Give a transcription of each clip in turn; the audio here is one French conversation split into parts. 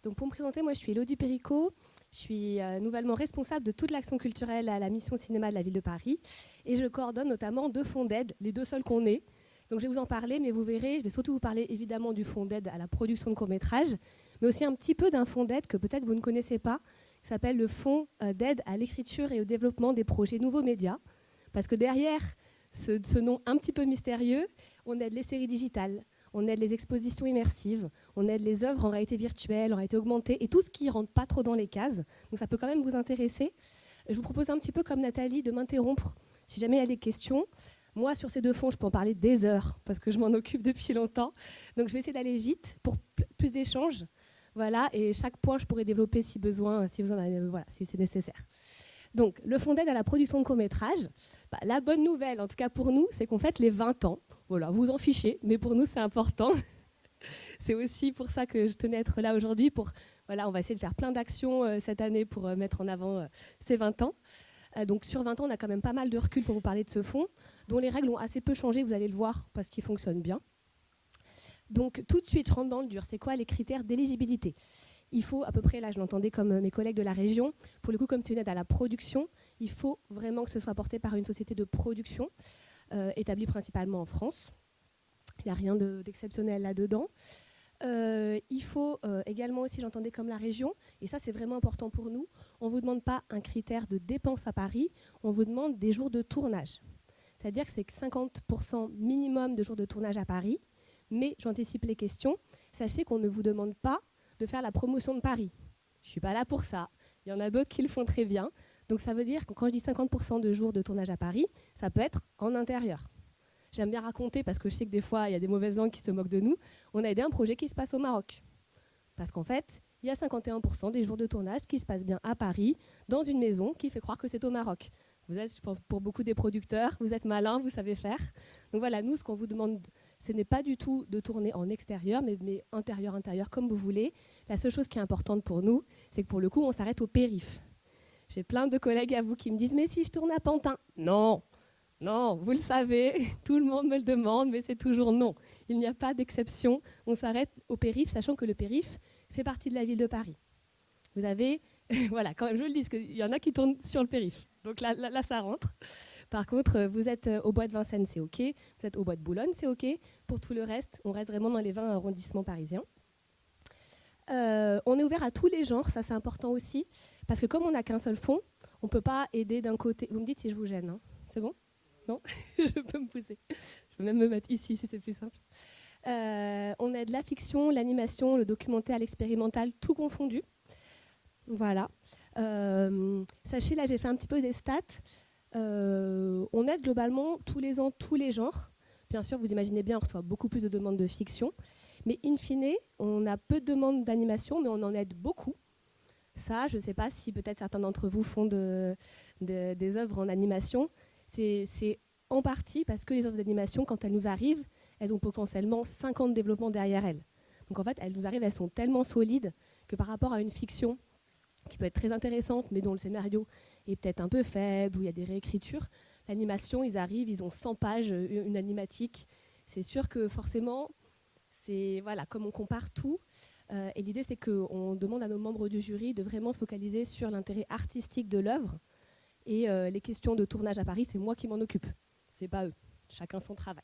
Donc pour me présenter, moi je suis Elodie Péricot, je suis nouvellement responsable de toute l'action culturelle à la mission cinéma de la ville de Paris et je coordonne notamment 2 fonds d'aide, les 2 seuls qu'on ait. Donc je vais vous en parler, mais vous verrez, je vais surtout vous parler évidemment du fonds d'aide à la production de courts-métrages, mais aussi un petit peu d'un fonds d'aide que peut-être vous ne connaissez pas, qui s'appelle le fonds d'aide à l'écriture et au développement des projets nouveaux médias. Parce que derrière ce nom un petit peu mystérieux, on aide les séries digitales, on aide les expositions immersives, on aide les œuvres en réalité virtuelle, en réalité augmentée, et tout ce qui ne rentre pas trop dans les cases. Donc ça peut quand même vous intéresser. Je vous propose un petit peu comme Nathalie de m'interrompre si jamais il y a des questions. Moi, sur ces 2 fonds, je peux en parler des heures, parce que je m'en occupe depuis longtemps. Donc je vais essayer d'aller vite pour plus d'échanges. Voilà, et chaque point, je pourrais développer si besoin, si vous en avez, voilà, si c'est nécessaire. Donc, le fonds d'aide à la production de courts-métrages, la bonne nouvelle, en tout cas pour nous, c'est qu'on fête les 20 ans. Voilà, vous en fichez, mais pour nous, c'est important. C'est aussi pour ça que je tenais à être là aujourd'hui. Voilà, on va essayer de faire plein d'actions cette année pour mettre en avant ces 20 ans. Donc, sur 20 ans, on a quand même pas mal de recul pour vous parler de ce fonds, dont les règles ont assez peu changé, vous allez le voir, parce qu'il fonctionne bien. Donc, tout de suite, je rentre dans le dur. C'est quoi les critères d'éligibilité ? Il faut à peu près, là je l'entendais comme mes collègues de la région, pour le coup comme c'est une aide à la production, il faut vraiment que ce soit porté par une société de production établie principalement en France. Il n'y a rien d'exceptionnel là-dedans. Il faut également aussi, j'entendais comme la région, et ça c'est vraiment important pour nous, on ne vous demande pas un critère de dépense à Paris, on vous demande des jours de tournage. C'est-à-dire que c'est 50% minimum de jours de tournage à Paris, mais j'anticipe les questions, sachez qu'on ne vous demande pas de faire la promotion de Paris. Je ne suis pas là pour ça. Il y en a d'autres qui le font très bien. Donc ça veut dire que quand je dis 50% de jours de tournage à Paris, ça peut être en intérieur. J'aime bien raconter, parce que je sais que des fois, il y a des mauvaises langues qui se moquent de nous. On a aidé un projet qui se passe au Maroc. Parce qu'en fait, il y a 51% des jours de tournage qui se passent bien à Paris, dans une maison qui fait croire que c'est au Maroc. Vous êtes, je pense, pour beaucoup des producteurs, vous êtes malins, vous savez faire. Donc voilà, nous, ce qu'on vous demande, ce n'est pas du tout de tourner en extérieur, mais intérieur, comme vous voulez. La seule chose qui est importante pour nous, c'est que pour le coup, on s'arrête au périph'. J'ai plein de collègues à vous qui me disent « Mais si je tourne à Pantin ?» Non, non, vous le savez, tout le monde me le demande, mais c'est toujours non. Il n'y a pas d'exception. On s'arrête au périph', sachant que le périph' fait partie de la ville de Paris. Vous avez, voilà, quand même, je le dis, parce qu'il y en a qui tournent sur le périph'. Donc là, ça rentre. Par contre, vous êtes au bois de Vincennes, c'est OK. Vous êtes au bois de Boulogne, c'est OK. Pour tout le reste, on reste vraiment dans les 20 arrondissements parisiens. On est ouvert à tous les genres, ça c'est important aussi, parce que comme on n'a qu'un seul fonds, on ne peut pas aider d'un côté. Vous me dites si je vous gêne, hein. C'est bon ? Non ? Je peux me pousser. Je peux même me mettre ici si c'est plus simple. On aide la fiction, l'animation, le documentaire, l'expérimental, tout confondu. Voilà. Sachez, là j'ai fait un petit peu des stats. On aide globalement tous les ans tous les genres. Bien sûr, vous imaginez bien, on reçoit beaucoup plus de demandes de fiction. Mais in fine, on a peu de demandes d'animation, mais on en aide beaucoup. Ça, je ne sais pas si peut-être certains d'entre vous font des œuvres en animation. C'est en partie parce que les œuvres d'animation, quand elles nous arrivent, elles ont potentiellement 5 ans de développement derrière elles. Donc en fait, elles nous arrivent, elles sont tellement solides que par rapport à une fiction qui peut être très intéressante, mais dont le scénario est peut-être un peu faible, où il y a des réécritures, l'animation, ils arrivent, ils ont 100 pages, une animatique. C'est sûr que forcément, c'est, voilà, comme on compare tout, et l'idée c'est qu'on demande à nos membres du jury de vraiment se focaliser sur l'intérêt artistique de l'œuvre, et les questions de tournage à Paris, c'est moi qui m'en occupe, c'est pas eux, chacun son travail.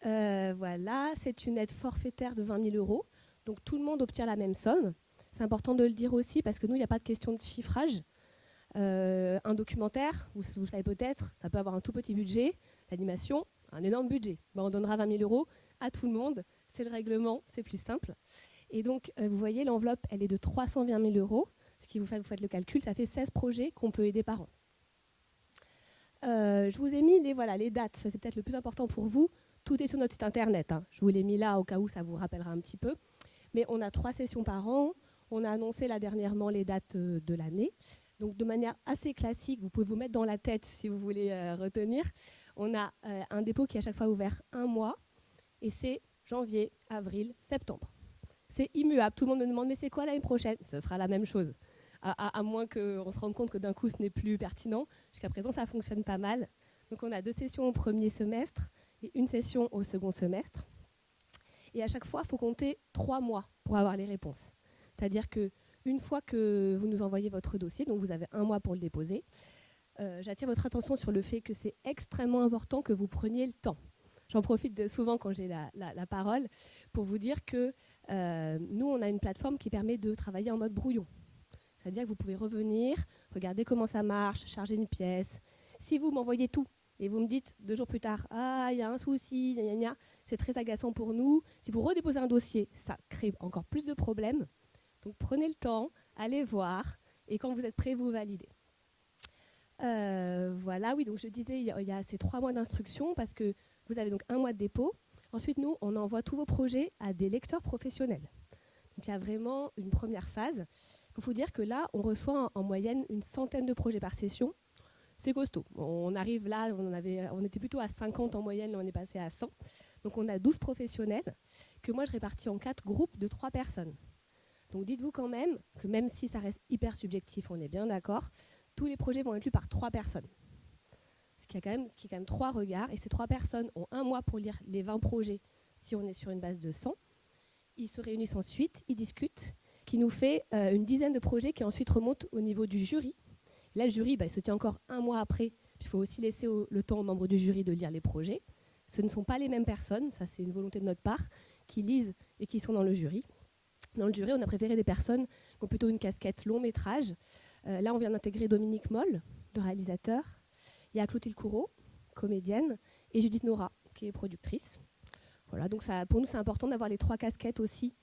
Voilà, c'est une aide forfaitaire de 20 000 €, donc tout le monde obtient la même somme. C'est important de le dire aussi parce que nous, il n'y a pas de question de chiffrage. Un documentaire, vous le savez peut-être, ça peut avoir un tout petit budget. L'animation, un énorme budget. Ben, on donnera 20 000 € à tout le monde. C'est le règlement, c'est plus simple. Et donc, vous voyez, l'enveloppe, elle est de 320 000 €. Ce qui vous faites le calcul, ça fait 16 projets qu'on peut aider par an. Je vous ai mis les dates. Ça, c'est peut-être le plus important pour vous. Tout est sur notre site internet, hein. Je vous l'ai mis là au cas où ça vous rappellera un petit peu. Mais on a 3 sessions par an. On a annoncé là dernièrement les dates de l'année. Donc de manière assez classique, vous pouvez vous mettre dans la tête si vous voulez retenir. On a un dépôt qui est à chaque fois ouvert un mois. Et c'est janvier, avril, septembre. C'est immuable. Tout le monde me demande, mais c'est quoi l'année prochaine ? Ce sera la même chose. À moins qu'on se rende compte que d'un coup, ce n'est plus pertinent. Jusqu'à présent, ça fonctionne pas mal. Donc on a 2 sessions au premier semestre et une session au second semestre. Et à chaque fois, il faut compter 3 mois pour avoir les réponses. C'est-à-dire qu'une fois que vous nous envoyez votre dossier, donc vous avez 1 mois pour le déposer, j'attire votre attention sur le fait que c'est extrêmement important que vous preniez le temps. J'en profite souvent quand j'ai la parole pour vous dire que nous, on a une plateforme qui permet de travailler en mode brouillon. C'est-à-dire que vous pouvez revenir, regarder comment ça marche, charger une pièce. Si vous m'envoyez tout et vous me dites 2 jours plus tard, ah, il y a un souci, gna, gna, gna, c'est très agaçant pour nous. Si vous redéposez un dossier, ça crée encore plus de problèmes. Donc prenez le temps, allez voir, et quand vous êtes prêts, vous validez. Voilà, oui, donc je disais, il y a ces 3 mois d'instruction parce que vous avez donc 1 mois de dépôt. Ensuite, nous, on envoie tous vos projets à des lecteurs professionnels. Donc il y a vraiment une première phase. Il faut dire que là, on reçoit en moyenne une centaine de projets par session. C'est costaud. On arrive là, on était plutôt à 50 en moyenne, là on est passé à 100. Donc on a 12 professionnels que moi je répartis en 4 groupes de 3 personnes. Donc dites-vous quand même que même si ça reste hyper subjectif, on est bien d'accord, tous les projets vont être lus par 3 personnes. Ce qui est quand même 3 regards. Et ces 3 personnes ont 1 mois pour lire les 20 projets si on est sur une base de 100. Ils se réunissent ensuite, ils discutent, qui nous fait une dizaine de projets qui ensuite remontent au niveau du jury. Là, le jury, il se tient encore 1 mois après, puisqu'il faut aussi laisser le temps aux membres du jury de lire les projets. Ce ne sont pas les mêmes personnes, ça c'est une volonté de notre part, qui lisent et qui sont dans le jury. Dans le jury, on a préféré des personnes qui ont plutôt une casquette long métrage. Là, on vient d'intégrer Dominique Moll, le réalisateur. Il y a Clotilde Courreau, comédienne, et Judith Nora, qui est productrice. Voilà, donc ça, pour nous, c'est important d'avoir les 3 casquettes aussi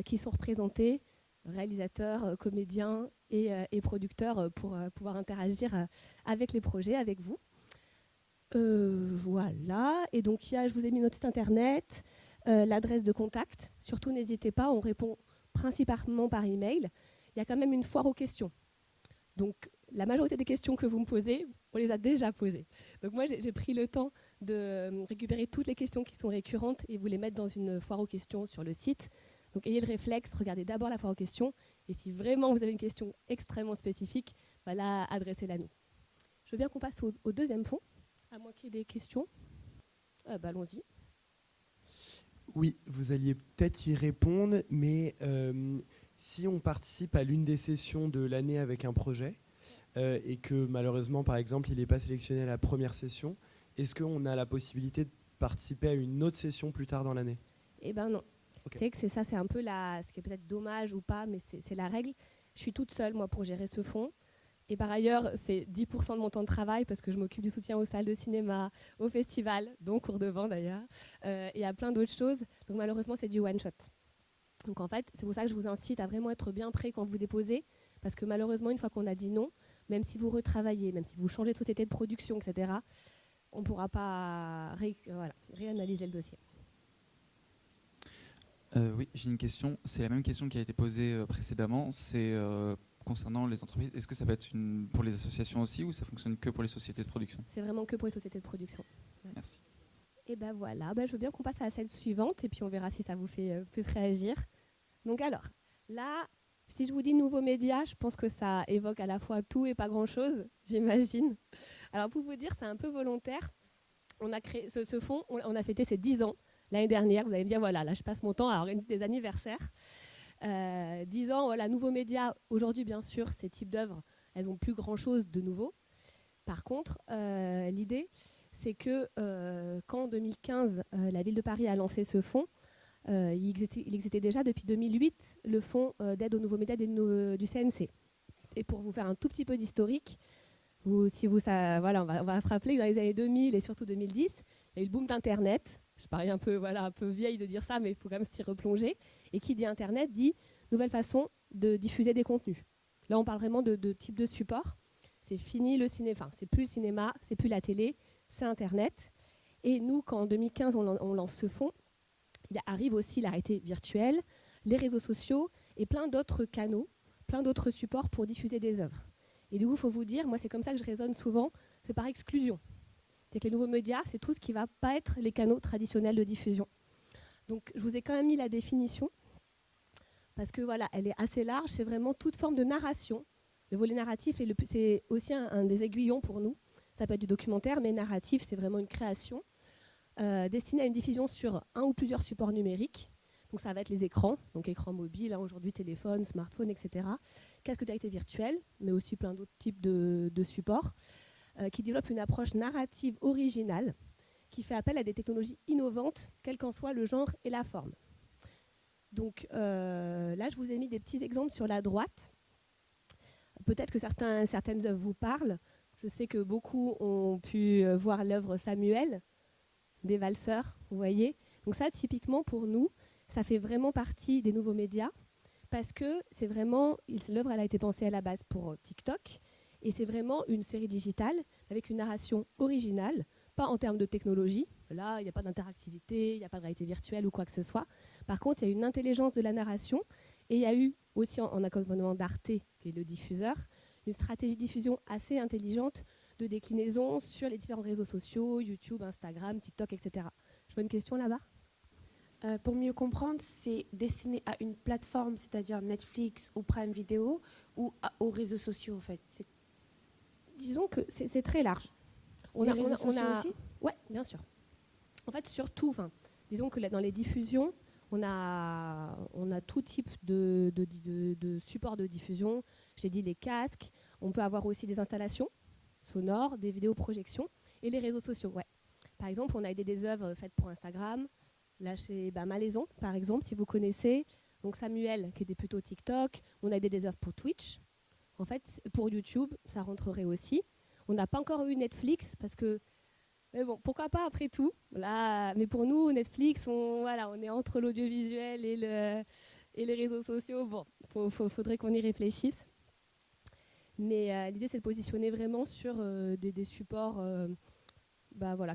qui sont représentées, réalisateurs, comédiens et producteurs, pour pouvoir interagir avec les projets, avec vous. Voilà, et donc je vous ai mis notre site internet, l'adresse de contact. Surtout, n'hésitez pas, on répond principalement par email. Il y a quand même une foire aux questions. Donc, la majorité des questions que vous me posez, on les a déjà posées. Donc moi, j'ai pris le temps de récupérer toutes les questions qui sont récurrentes et vous les mettre dans une foire aux questions sur le site. Donc ayez le réflexe, regardez d'abord la foire aux questions. Et si vraiment vous avez une question extrêmement spécifique, voilà, adressez-la nous. Je veux bien qu'on passe au deuxième fond, à moins qu'il y ait des questions. Allons-y. Oui, vous alliez peut-être y répondre, mais si on participe à l'une des sessions de l'année avec un projet et que malheureusement, par exemple, il n'est pas sélectionné à la première session, est-ce qu'on a la possibilité de participer à une autre session plus tard dans l'année ? Eh bien non. Okay. C'est que c'est un peu ce qui est peut-être dommage ou pas, mais c'est la règle. Je suis toute seule, moi, pour gérer ce fonds. Et par ailleurs, c'est 10% de mon temps de travail parce que je m'occupe du soutien aux salles de cinéma, aux festivals, dont Cours de Vent d'ailleurs, et à plein d'autres choses. Donc malheureusement, c'est du one-shot. Donc en fait, c'est pour ça que je vous incite à vraiment être bien prêt quand vous déposez, parce que malheureusement, une fois qu'on a dit non, même si vous retravaillez, même si vous changez de société de production, etc., on ne pourra pas réanalyser le dossier. Oui, j'ai une question. C'est la même question qui a été posée précédemment. C'est concernant les entreprises. Est-ce que ça peut être pour les associations aussi ou ça fonctionne que pour les sociétés de production ? C'est vraiment que pour les sociétés de production. Ouais. Merci. Et ben voilà, je veux bien qu'on passe à la scène suivante et puis on verra si ça vous fait plus réagir. Donc alors, là, si je vous dis nouveaux médias, je pense que ça évoque à la fois tout et pas grand-chose, j'imagine. Alors pour vous dire, c'est un peu volontaire. On a créé ce fonds, on a fêté ses 10 ans l'année dernière. Vous allez me dire, voilà, là je passe mon temps à organiser des anniversaires. 10 ans, voilà, nouveaux médias. Aujourd'hui, bien sûr, ces types d'œuvres, elles n'ont plus grand-chose de nouveau. Par contre, l'idée, c'est que quand en 2015, la ville de Paris a lancé ce fonds, il existait déjà depuis 2008 le fonds d'aide aux nouveaux médias du CNC. Et pour vous faire un tout petit peu d'historique, on va se rappeler que dans les années 2000 et surtout 2010, il y a eu le boom d'Internet. Je parie un peu vieille de dire ça, mais il faut quand même s'y replonger. Et qui dit Internet dit nouvelle façon de diffuser des contenus. Là, on parle vraiment de type de support. C'est fini le cinéma, enfin, c'est plus le cinéma, c'est plus la télé, c'est Internet. Et nous, quand en 2015, on lance ce fonds, il arrive aussi la réalité virtuelle, les réseaux sociaux et plein d'autres canaux, plein d'autres supports pour diffuser des œuvres. Et du coup, il faut vous dire, moi, c'est comme ça que je raisonne souvent, c'est par exclusion. C'est que les nouveaux médias, c'est tout ce qui ne va pas être les canaux traditionnels de diffusion. Donc, je vous ai quand même mis la définition, parce que voilà, elle est assez large, c'est vraiment toute forme de narration. Le volet narratif, c'est aussi un des aiguillons pour nous. Ça peut être du documentaire, mais narratif, c'est vraiment une création destinée à une diffusion sur un ou plusieurs supports numériques. Donc ça va être les écrans, donc écran mobile, hein, aujourd'hui téléphone, smartphone, etc. Casque de réalité virtuelle, mais aussi plein d'autres types de supports, qui développent une approche narrative originale, qui fait appel à des technologies innovantes, quel qu'en soit le genre et la forme. Donc là, je vous ai mis des petits exemples sur la droite. Peut-être que certaines œuvres vous parlent. Je sais que beaucoup ont pu voir l'œuvre Samuel, des valseurs, vous voyez. Donc ça, typiquement, pour nous, ça fait vraiment partie des nouveaux médias, parce que c'est vraiment, l'œuvre elle a été pensée à la base pour TikTok, et c'est vraiment une série digitale avec une narration originale, pas en termes de technologie. Là, il n'y a pas d'interactivité, il n'y a pas de réalité virtuelle ou quoi que ce soit. Par contre, il y a une intelligence de la narration, et il y a eu aussi, en accompagnement d'Arte, qui est le diffuseur, une stratégie de diffusion assez intelligente de déclinaison sur les différents réseaux sociaux, YouTube, Instagram, TikTok, etc. Je vois une question là-bas. Pour mieux comprendre, c'est destiné à une plateforme, c'est-à-dire Netflix ou Prime Video, ou aux réseaux sociaux en fait. Disons que c'est très large. Les réseaux sociaux aussi ? Oui, bien sûr. En fait, surtout, disons que dans les diffusions, on a tout type de supports de diffusion. J'ai dit les casques. On peut avoir aussi des installations sonores, des vidéoprojections et les réseaux sociaux. Ouais. Par exemple, on a aidé des œuvres faites pour Instagram. Là, chez Malaison, par exemple, si vous connaissez. Donc Samuel, qui était plutôt TikTok. On a aidé des œuvres pour Twitch. En fait, pour YouTube, ça rentrerait aussi. On n'a pas encore eu Netflix parce que, mais bon, pourquoi pas après tout. Là, mais pour nous, Netflix, on est entre l'audiovisuel et les réseaux sociaux. Bon, faudrait qu'on y réfléchisse. Mais l'idée, c'est de positionner vraiment sur des supports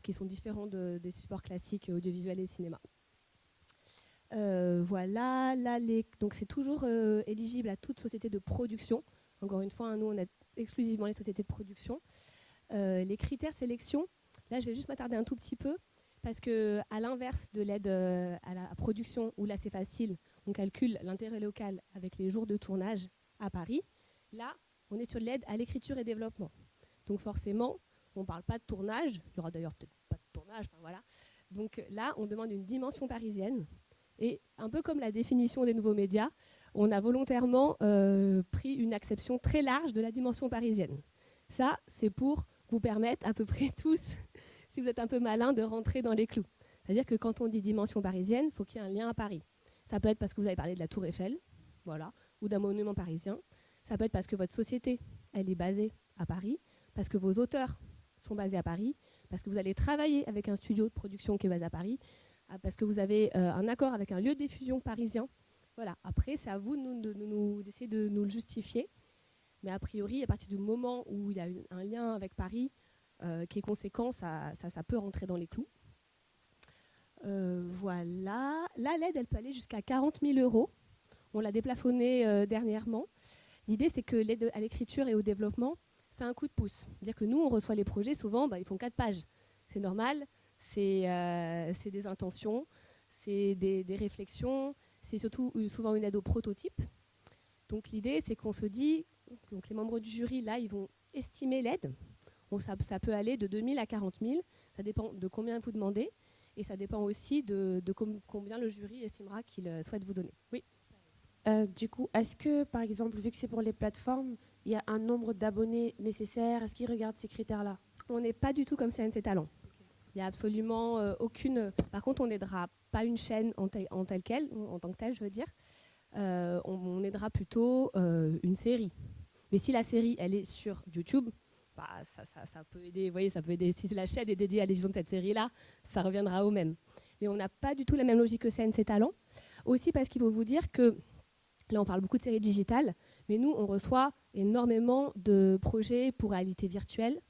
qui sont différents des supports classiques audiovisuels et cinéma. Voilà, là, donc c'est toujours éligible à toute société de production. Encore une fois, nous, on aide exclusivement les sociétés de production. Les critères sélection, là, je vais juste m'attarder un tout petit peu, parce qu'à l'inverse de l'aide à la production, où là, c'est facile, on calcule l'intérêt local avec les jours de tournage à Paris. Là, on est sur l'aide à l'écriture et développement. Donc forcément, on ne parle pas de tournage. Il n'y aura d'ailleurs peut-être pas de tournage. Voilà. Donc là, on demande une dimension parisienne. Et un peu comme la définition des nouveaux médias, on a volontairement pris une acception très large de la dimension parisienne. Ça, c'est pour vous permettre à peu près tous, si vous êtes un peu malin, de rentrer dans les clous. C'est-à-dire que quand on dit dimension parisienne, il faut qu'il y ait un lien à Paris. Ça peut être parce que vous avez parlé de la Tour Eiffel, voilà, ou d'un monument parisien. Ça peut être parce que votre société, elle est basée à Paris, parce que vos auteurs sont basés à Paris, parce que vous allez travailler avec un studio de production qui est basé à Paris, parce que vous avez un accord avec un lieu de diffusion parisien. Voilà. Après, c'est à vous d'essayer de nous le justifier. Mais a priori, à partir du moment où il y a un lien avec Paris qui est conséquent, ça peut rentrer dans les clous. Voilà. Là, l'aide, elle peut aller jusqu'à 40 000 €. On l'a déplafonné dernièrement. L'idée, c'est que l'aide à l'écriture et au développement, c'est un coup de pouce. C'est-à-dire que nous, on reçoit les projets, souvent, ils font 4 pages. C'est normal, c'est des intentions, c'est des réflexions, c'est surtout souvent une aide au prototype. Donc l'idée, c'est qu'on se dit, donc les membres du jury, là, ils vont estimer l'aide. Ça peut aller de 2 000 à 40 000, ça dépend de combien vous demandez, et ça dépend aussi de combien le jury estimera qu'il souhaite vous donner. Oui. Du coup, est-ce que, par exemple, vu que c'est pour les plateformes, il y a un nombre d'abonnés nécessaire ? Est-ce qu'ils regardent ces critères-là ? On n'est pas du tout comme CNC Talent. Okay. Il n'y a absolument aucune... Par contre, on n'aidera pas une chaîne en tant que telle, je veux dire. On aidera plutôt une série. Mais si la série, elle est sur YouTube, ça peut aider. Vous voyez, ça peut aider. Si la chaîne est dédiée à la diffusion de cette série-là, ça reviendra au même. Mais on n'a pas du tout la même logique que CNC Talent. Aussi parce qu'il faut vous dire que là, on parle beaucoup de séries digitales, mais nous, on reçoit énormément de projets pour réalité virtuelle,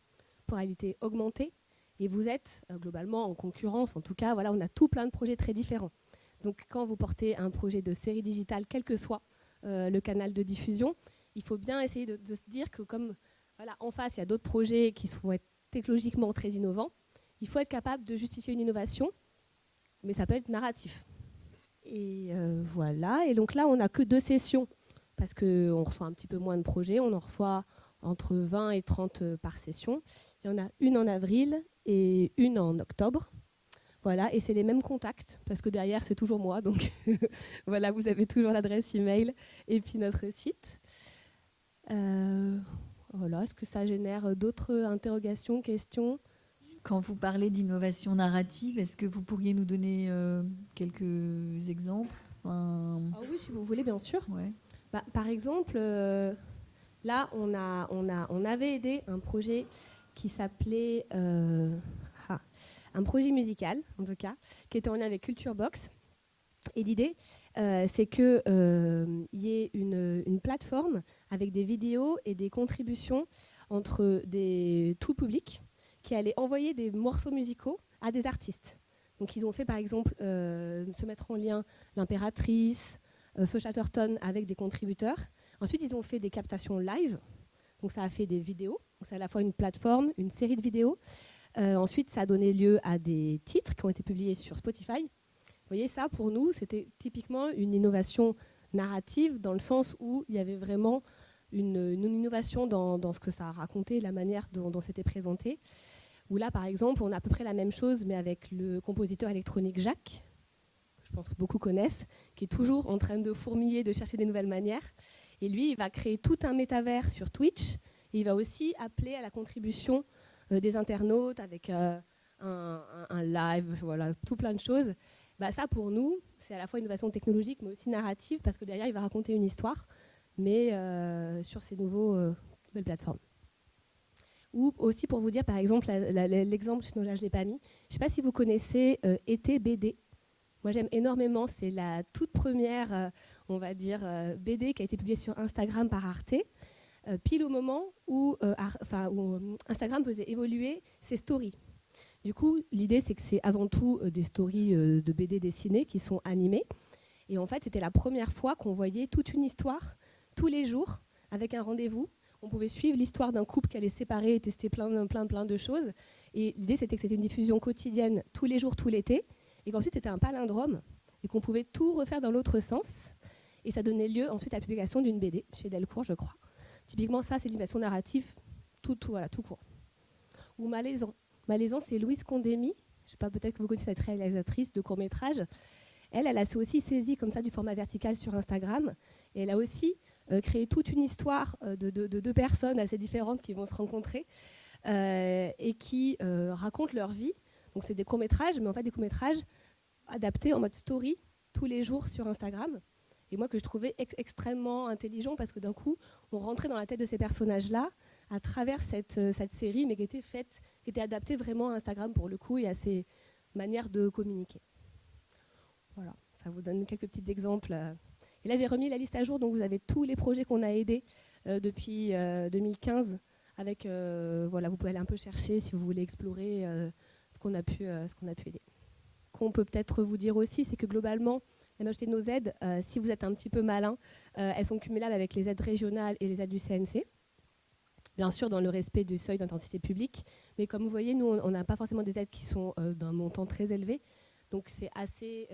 pour réalité augmentée, et vous êtes globalement en concurrence. En tout cas, voilà, on a tout plein de projets très différents. Donc, quand vous portez un projet de série digitale, quel que soit le canal de diffusion, il faut bien essayer de se dire que comme en face, il y a d'autres projets qui vont être technologiquement très innovants, il faut être capable de justifier une innovation, mais ça peut être narratif. Et voilà. Et donc là, on n'a que 2 sessions parce qu'on reçoit un petit peu moins de projets. On en reçoit entre 20 et 30 par session. Il y en a une en avril et une en octobre. Voilà, et c'est les mêmes contacts, parce que derrière, c'est toujours moi. Donc voilà, vous avez toujours l'adresse email et puis notre site. Voilà, est-ce que ça génère d'autres interrogations, questions ? Quand vous parlez d'innovation narrative, est-ce que vous pourriez nous donner quelques exemples ? Ah oui, si vous voulez, bien sûr. Ouais. Par exemple, là, on avait aidé un projet qui s'appelait un projet musical, en tout cas, qui était en lien avec Culture Box. Et l'idée, c'est qu'il y ait une plateforme avec des vidéos et des contributions entre tout public qui allaient envoyer des morceaux musicaux à des artistes. Donc ils ont fait par exemple se mettre en lien l'Impératrice, Feu Chatterton avec des contributeurs. Ensuite ils ont fait des captations live, donc ça a fait des vidéos, donc c'est à la fois une plateforme, une série de vidéos. Ensuite ça a donné lieu à des titres qui ont été publiés sur Spotify. Vous voyez, ça pour nous c'était typiquement une innovation narrative dans le sens où il y avait vraiment une innovation dans ce que ça a raconté, la manière dont c'était présenté. Où là, par exemple, on a à peu près la même chose, mais avec le compositeur électronique Jacques, que je pense que beaucoup connaissent, qui est toujours en train de fourmiller, de chercher des nouvelles manières. Et lui, il va créer tout un métavers sur Twitch, et il va aussi appeler à la contribution des internautes avec un live, voilà, tout plein de choses. Ça, pour nous, c'est à la fois une innovation technologique, mais aussi narrative, parce que derrière, il va raconter une histoire, mais sur ces nouvelles plateformes. Ou aussi pour vous dire, par exemple, l'exemple, sinon là je ne l'ai pas mis, je ne sais pas si vous connaissez Été BD. Moi j'aime énormément, c'est la toute première, on va dire, BD qui a été publiée sur Instagram par Arte, pile au moment où Instagram faisait évoluer ses stories. Du coup, l'idée c'est que c'est avant tout des stories de BD dessinées qui sont animées. Et en fait, c'était la première fois qu'on voyait toute une histoire, tous les jours, avec un rendez-vous. On pouvait suivre l'histoire d'un couple qui allait se séparer et tester plein de choses. Et l'idée, c'était que c'était une diffusion quotidienne, tous les jours, tout l'été, et qu'ensuite, c'était un palindrome, et qu'on pouvait tout refaire dans l'autre sens. Et ça donnait lieu ensuite à la publication d'une BD, chez Delcourt, je crois. Typiquement, ça, c'est l'innovation narrative, tout court. Ou Malaisant. Malaisant, c'est Louise Condémy. Je ne sais pas, peut-être que vous connaissez cette réalisatrice de court-métrage. Elle s'est aussi saisie comme ça du format vertical sur Instagram. Et elle a aussi créé toute une histoire de deux personnes assez différentes qui vont se rencontrer et qui racontent leur vie. Donc c'est des courts-métrages, mais en fait des courts-métrages adaptés en mode story tous les jours sur Instagram. Et moi que je trouvais extrêmement intelligent parce que d'un coup, on rentrait dans la tête de ces personnages-là à travers cette série, mais qui était adaptée vraiment à Instagram pour le coup et à ses manières de communiquer. Voilà, ça vous donne quelques petits exemples. Et là, j'ai remis la liste à jour, donc vous avez tous les projets qu'on a aidés depuis 2015. Avec, vous pouvez aller un peu chercher si vous voulez explorer ce qu'on a pu aider. Qu'on peut peut-être vous dire aussi, c'est que globalement, la majorité de nos aides, si vous êtes un petit peu malin, elles sont cumulables avec les aides régionales et les aides du CNC. Bien sûr, dans le respect du seuil d'intensité publique. Mais comme vous voyez, nous, on n'a pas forcément des aides qui sont d'un montant très élevé. Donc c'est assez,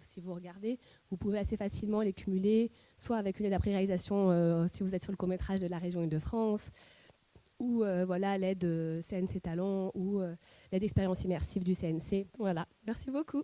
si vous regardez, vous pouvez assez facilement les cumuler, soit avec une aide après réalisation si vous êtes sur le court-métrage de la région Île-de-France, ou l'aide CNC Talent, ou l'aide expérience immersive du CNC. Voilà, merci beaucoup.